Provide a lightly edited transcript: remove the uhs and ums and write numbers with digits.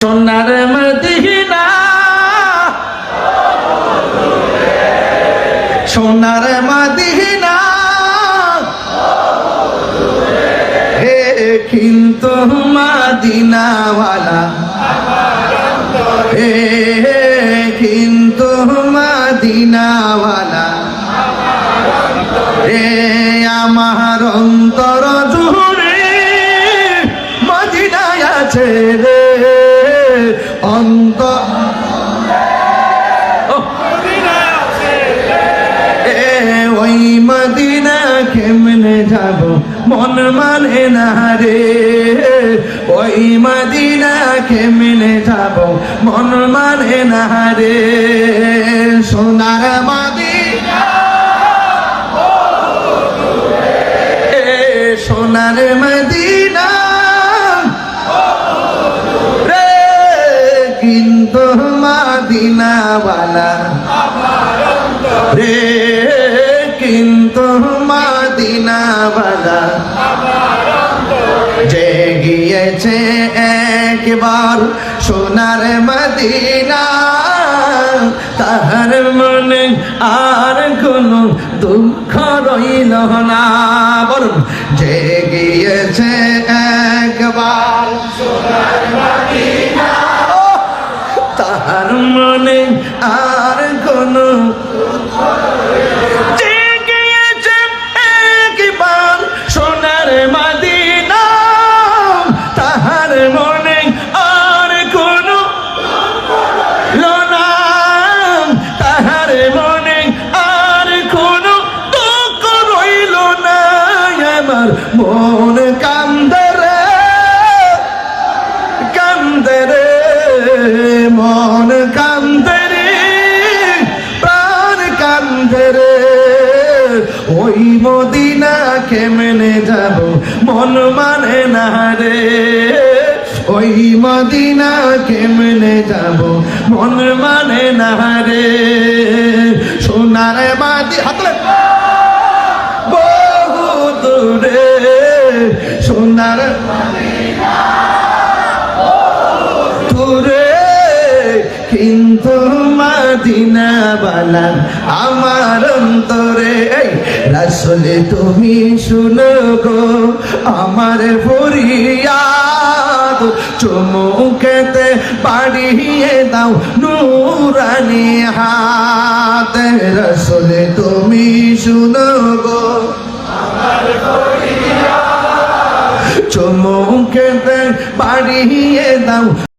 সোনার মদিনা সোনার মদিনা হে কিন্তু মদিনাওয়ালা হে কিন্তু মদিনাওয়ালা হে আমার অন্তর জুড়ে মদিনায় আছে রে অন্তর ওই মদিনা কেমনে যাব মন মানে না রে ওই মদিনা কেমনে যাব মন মানে না রে সোনার মদিনা সোনার মদিনা রে কিন্তু মদিনাওয়ালা রে কিন্তু মদিনাওয়ালা যে গিয়েছে একবার সোনার মদিনা তাহার মনে আর কোনো দুঃখ রইল না বলুন যে গিয়েছে একবার সোনার মদিনা তাহার মনে আর কোনো সোনার মদিনা তাহার মনে আর কোনো লোনা তাহার মনে আর কোনো দুঃখ রইল না আমার মন কান্দে রে মন কান্দে রে প্রাণ কান্দে রে ওই মদিনা কেমনে যাব মন মানে না রে ওই মদিনা কেমনে যাব মন মানে না রে সোনার মদিনা হাতলে বহু দূরে সোনার মদিনা দূরে কিন্তু মদিনাওয়ালা আমার অন্তরে রাসূল তুমি শুনো গো আমার ফরিয়াদ চুমুকেতে বাড়িয়ে দাও নূরানি হাত রাসূল তুমি শুনো গো আমার ফরিয়াদ চুমুকেতে বাড়িয়ে দাও